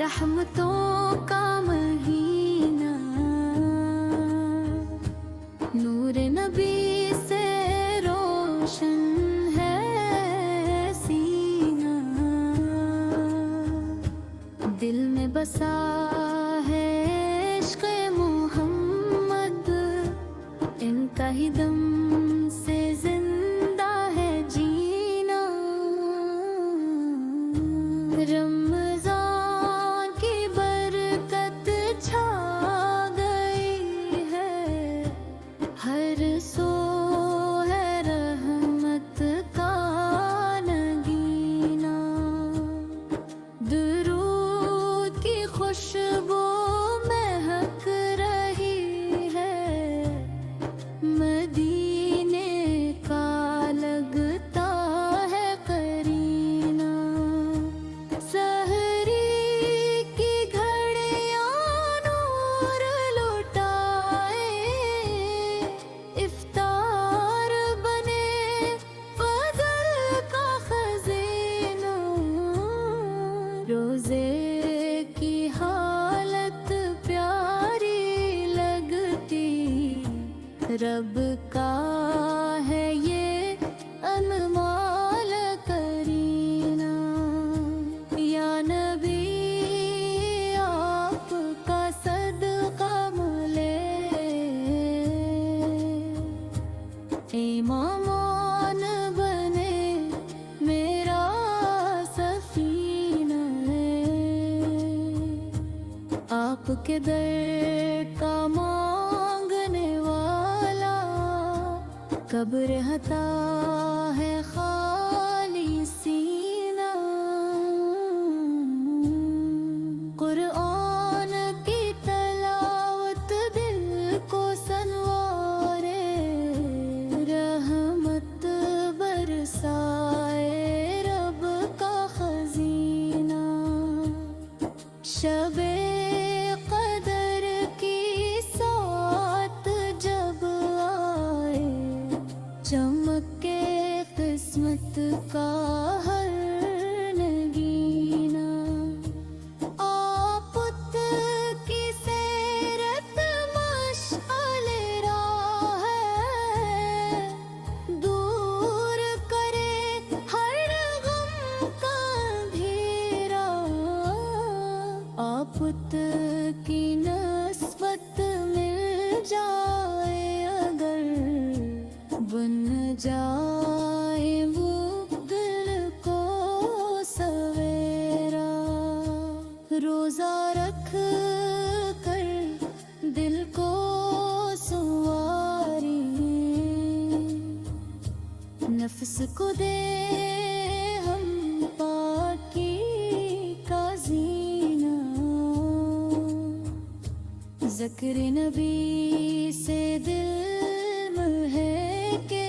رحمتوں کا مہینہ، نور نبی سے روشن ہے سینہ، دل میں بسا ہے عشق محمد، ان کا ہی دم سے زندہ ہے جینا۔ رمضان کی برکت چھا گئی ہے، ہر سو ہے رحمت کا نگینا، درود کی خوشبو مہک رہی ہے، مدینے کا لگتا ہے قرینہ، سحری کی گھڑیاں نور لٹائے، افطار بنے فضل کا خزینہ، روزے کی حالت پیاری لگتی، رب کا ہے یہ انمول کرینہ، یا نبی آپ کا صدقہ ملے، امامان بنے میرا سفینہ ہے، آپ کے در کا مانگنے والا، قبر عطا ہے خالی سینہ، قرآن کی تلاوت دل کو سنوارے، رحمت برسائے رب کا خزینہ، شب قدر کی سات جب آئے، چمکے قسمت کا ہر نگینہ، آفت کی سیرت مشعل راہ ہے، دور کرے ہر غم کا اندھیرا، آفت کی نسبت مل جائے اگر، بن جائے وہ دل کو سویرا، روزہ رکھ کر دل کو سواری، نفس کو دے ہم پاکی کا زینہ، ذکر نبی سے دل ہے کہ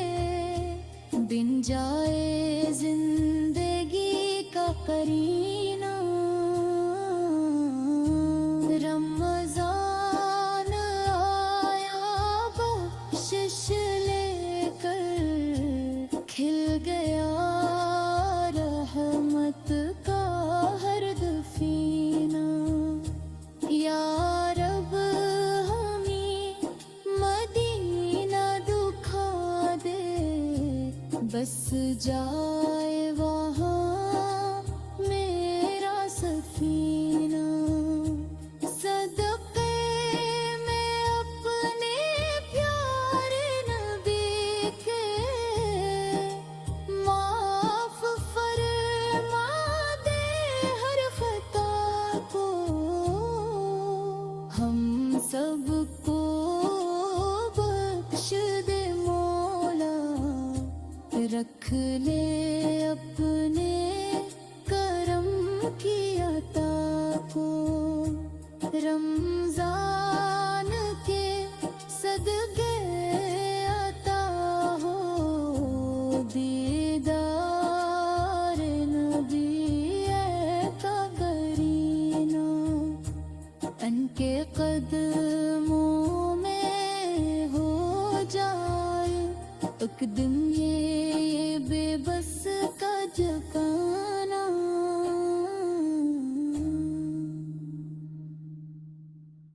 بن جائے زندگی کا قرینہ، رمضان آیا بخشش لے کر، کھل گیا رحمت کا ہر دفینہ، یا رب ہمیں مدینہ دکھا دے، بس جائے وہاں میرا سفینہ، صدقے میں اپنے پیارے نبی کے، معاف فرما دے ہر خطا کو، ہم سب کو بخش دے مولا، رکھ لے اپنے کرم کی عطا کو، رمضان کے صدقے عطا ہو، دیدار نبی کا کرینہ، ان کے قدموں میں ہو جائے ایک دن یہ بے بس کا جگہ